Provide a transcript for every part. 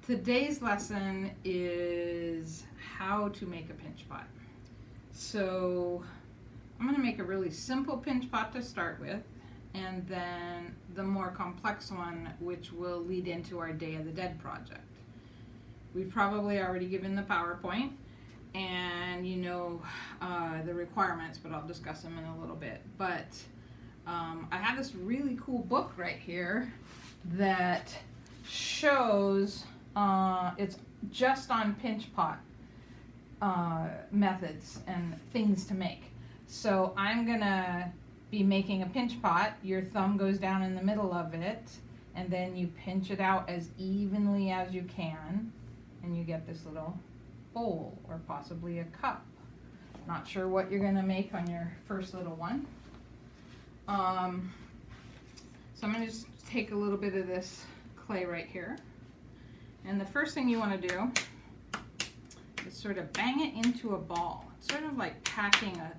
Today's lesson is how to make a pinch pot. So I'm going to make a really simple pinch pot to start with, and then the more complex one, which will lead into our Day of the Dead project. We've probably already given the PowerPoint and you know the requirements, but I'll discuss them in a little bit. But I have this really cool book right here that shows it's just on pinch pot methods and things to make. So I'm gonna be making a pinch pot. Your thumb goes down in the middle of it, and then you pinch it out as evenly as you can, and you get this little bowl or possibly a cup. Not sure what you're gonna make on your first little one. So I'm gonna just take a little bit of this clay right here. And the first thing you want to do is sort of bang it into a ball. It's sort of like packing a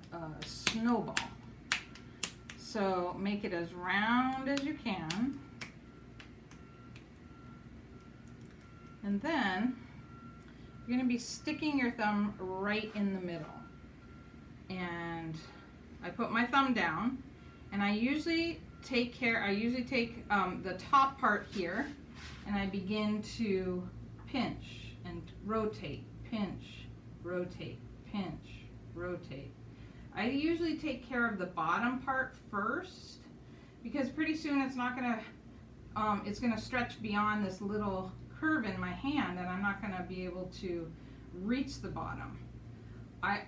snowball. So make it as round as you can. And then you're going to be sticking your thumb right in the middle. And I put my thumb down, and I usually take the top part here, and I begin to pinch and rotate, pinch, rotate, pinch, rotate. I usually take care of the bottom part first, because pretty soon it's gonna stretch beyond this little curve in my hand, and I'm not gonna be able to reach the bottom. I'm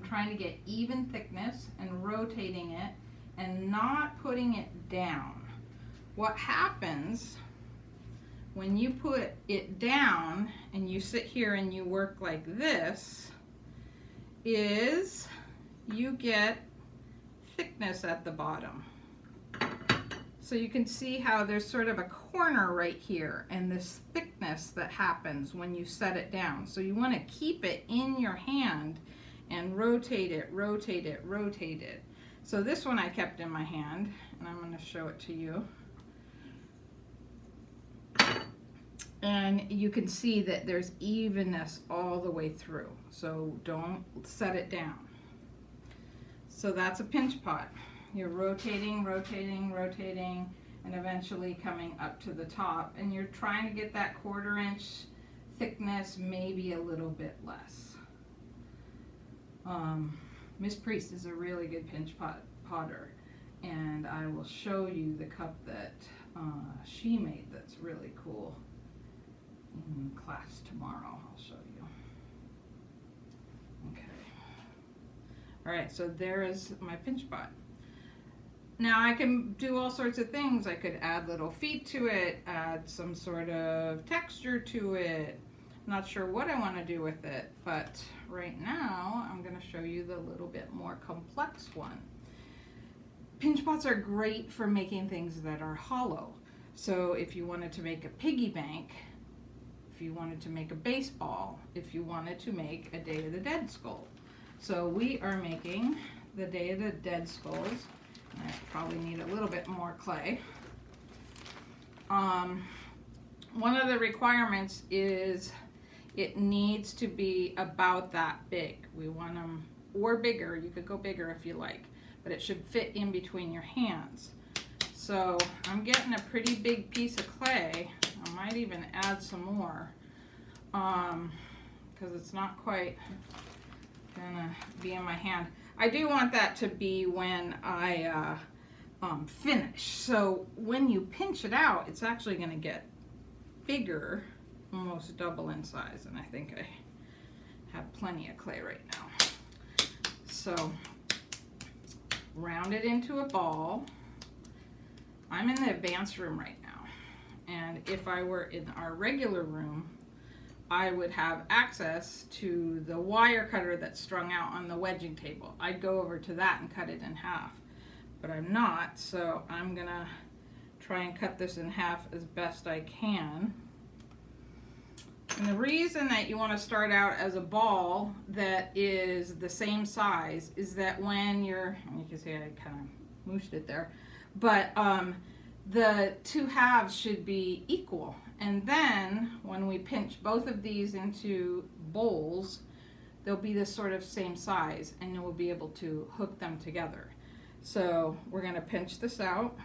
trying to get even thickness and rotating it and not putting it down. What happens when you put it down and you sit here and you work like this is you get thickness at the bottom. So you can see how there's sort of a corner right here and this thickness that happens when you set it down. So you want to keep it in your hand and rotate it, rotate it, rotate it. So this one I kept in my hand, and I'm going to show it to you. And you can see that there's evenness all the way through, so don't set it down. So that's a pinch pot. You're rotating, rotating, rotating, and eventually coming up to the top, and you're trying to get that 1/4 inch thickness, maybe a little bit less. Miss Priest is a really good pinch potter, and I will show you the cup that she made that's really cool in class tomorrow. I'll show you. Okay. Alright, so there is my pinch pot. Now I can do all sorts of things. I could add little feet to it, add some sort of texture to it. Not sure what I want to do with it, but right now I'm going to show you the little bit more complex one. Pinch pots are great for making things that are hollow. So if you wanted to make a piggy bank, if you wanted to make a baseball, if you wanted to make a Day of the Dead skull. So we are making the Day of the Dead skulls. I probably need a little bit more clay. One of the requirements is it needs to be about that big. We want them, or bigger, you could go bigger if you like, but it should fit in between your hands. So I'm getting a pretty big piece of clay. I might even add some more because it's not quite gonna be in my hand. I do want that to be when I finish. So when you pinch it out, it's actually gonna get bigger, almost double in size, and I think I have plenty of clay right now. So round it into a ball. I'm in the advanced room right now, and if I were in our regular room, I would have access to the wire cutter that's strung out on the wedging table. I'd go over to that and cut it in half, but I'm not, so I'm gonna try and cut this in half as best I can. And the reason that you want to start out as a ball that is the same size is that when you're, you can see I kind of mooshed it there, but the two halves should be equal, And then when we pinch both of these into bowls, they'll be this sort of same size, and we'll be able to hook them together. So we're going to pinch this out.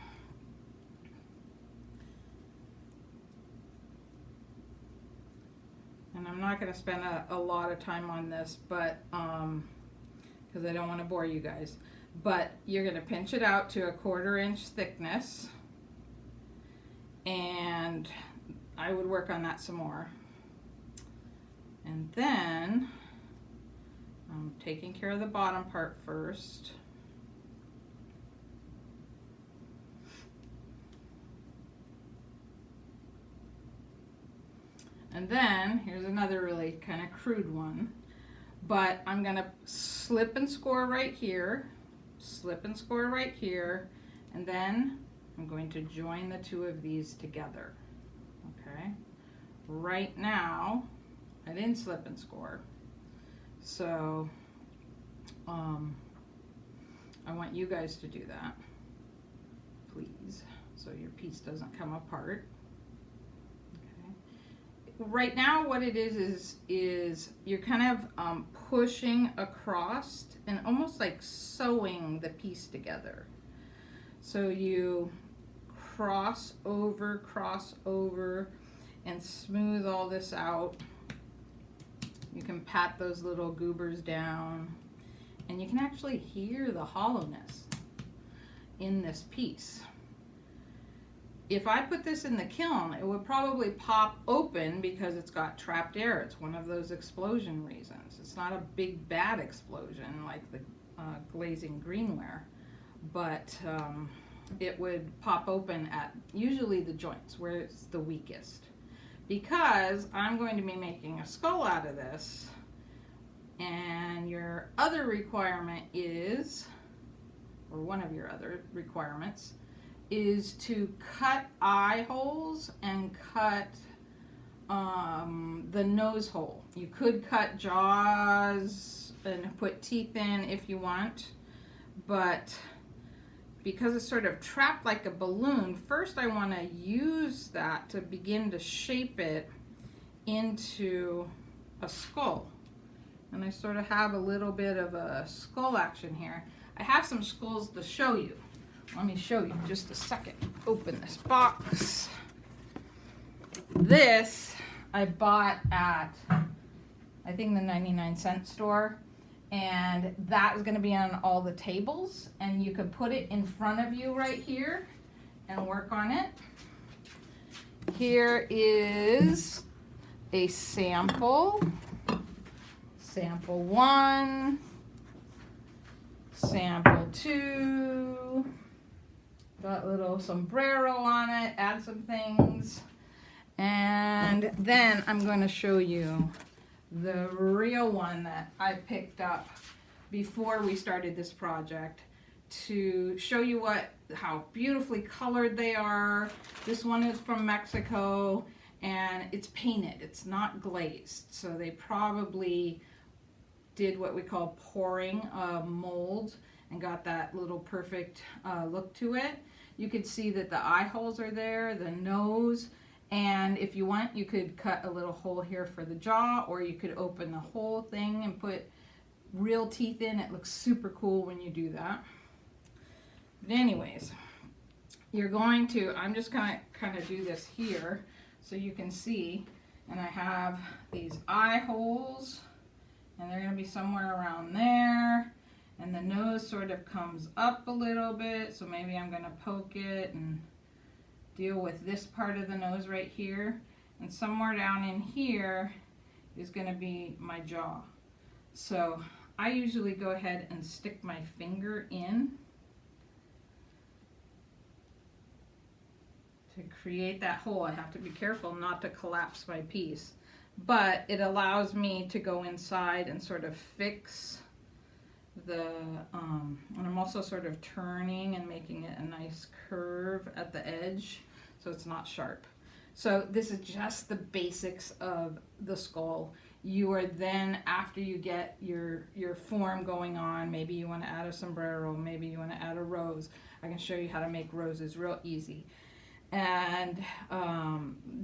And I'm not going to spend a lot of time on this, but because I don't want to bore you guys. But you're going to pinch it out to a 1/4 inch thickness, and I would work on that some more. And then I'm taking care of the bottom part first. And then here's another really kind of crude one, but I'm going to slip and score right here, slip and score right here, and then I'm going to join the two of these together. Okay, right now I didn't slip and score, so I want you guys to do that, please, so your piece doesn't come apart. Right now what it is you're kind of pushing across and almost like sewing the piece together. So you cross over, and smooth all this out. You can pat those little goobers down, and you can actually hear the hollowness in this piece. If I put this in the kiln, it would probably pop open because it's got trapped air. It's one of those explosion reasons. It's not a big bad explosion like the glazing greenware, but it would pop open at usually the joints where it's the weakest. Because I'm going to be making a skull out of this, and your other requirement is, or one of your other requirements, is to cut eye holes and cut the nose hole. You could cut jaws and put teeth in if you want, but because it's sort of trapped like a balloon, first I want to use that to begin to shape it into a skull. And I sort of have a little bit of a skull action here. I have some skulls to show you. Let me show you just a second. Open this box. This I bought at, I think, the 99-cent store, and that is going to be on all the tables, and you could put it in front of you right here and work on it. Here is a sample. Sample 1, sample 2. Got a little sombrero on it, add some things. And then I'm going to show you the real one that I picked up before we started this project to show you how beautifully colored they are. This one is from Mexico, and it's painted. It's not glazed. So they probably did what we call pouring a mold and got that little perfect look to it. You could see that the eye holes are there, the nose, and if you want, you could cut a little hole here for the jaw, or you could open the whole thing and put real teeth in. It looks super cool when you do that. But anyways, you're going to, I'm just gonna kind of do this here so you can see, and I have these eye holes, and they're gonna be somewhere around there. And the nose sort of comes up a little bit, so maybe I'm going to poke it and deal with this part of the nose right here. And somewhere down in here is going to be my jaw. So I usually go ahead and stick my finger in to create that hole. I have to be careful not to collapse my piece, but it allows me to go inside and sort of fix and I'm also sort of turning and making it a nice curve at the edge so it's not sharp. So this is just the basics of the skull. You are then, after you get your form going on, maybe you want to add a sombrero, maybe you want to add a rose. I can show you how to make roses real easy. And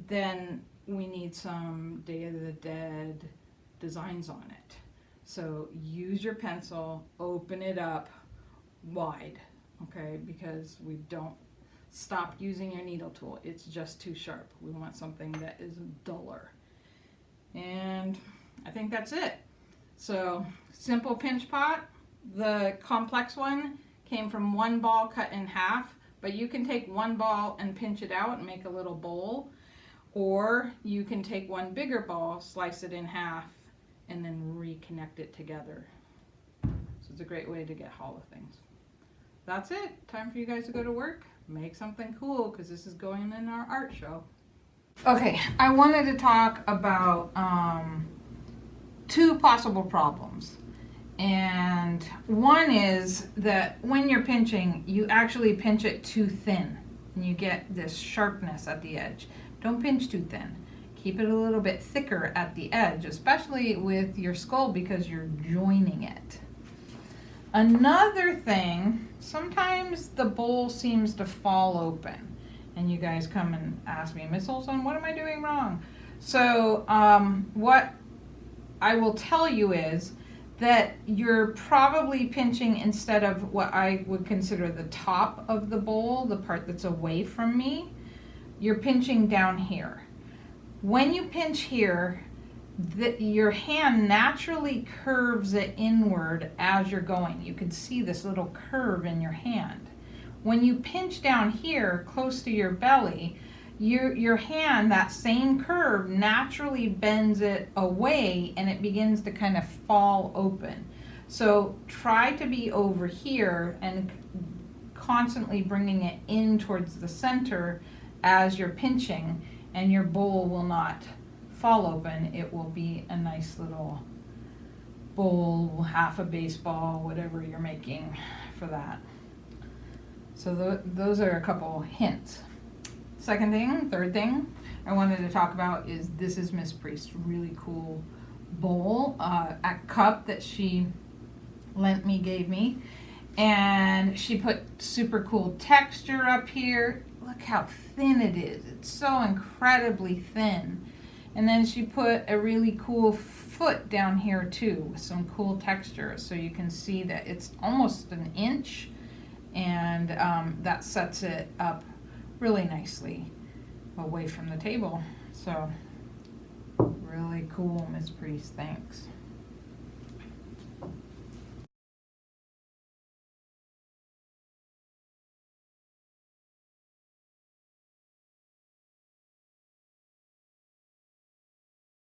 then we need some Day of the Dead designs on it. So use your pencil, open it up wide, okay, because we don't stop using your needle tool. It's just too sharp. We want something that is duller. And I think that's it. So simple pinch pot. The complex one came from one ball cut in half, but you can take one ball and pinch it out and make a little bowl, or you can take one bigger ball, slice it in half, and then reconnect it together. So it's a great way to get hollow things. That's it. Time for you guys to go to work. Make something cool, because this is going in our art show. Okay, I wanted to talk about two possible problems. And one is that when you're pinching, you actually pinch it too thin and you get this sharpness at the edge. Don't pinch too thin. Keep it a little bit thicker at the edge, especially with your skull, because you're joining it. Another thing, sometimes the bowl seems to fall open and you guys come and ask me, Miss Olson, what am I doing wrong? So what I will tell you is that you're probably pinching, instead of what I would consider the top of the bowl, the part that's away from me, you're pinching down here. When you pinch here, your hand naturally curves it inward as you're going. You can see this little curve in your hand. When you pinch down here close to your belly, your hand, that same curve, naturally bends it away and it begins to kind of fall open. So try to be over here and constantly bringing it in towards the center as you're pinching, and your bowl will not fall open. It will be a nice little bowl, half a baseball, whatever you're making for that. So those are a couple hints. Third thing I wanted to talk about is, this is Miss Priest's really cool bowl, a cup that she gave me, and she put super cool texture up here. Look how thin it is. It's so incredibly thin. And then she put a really cool foot down here too, with some cool texture, so you can see that it's almost an inch, and that sets it up really nicely away from the table. So really cool, Miss Priest, thanks.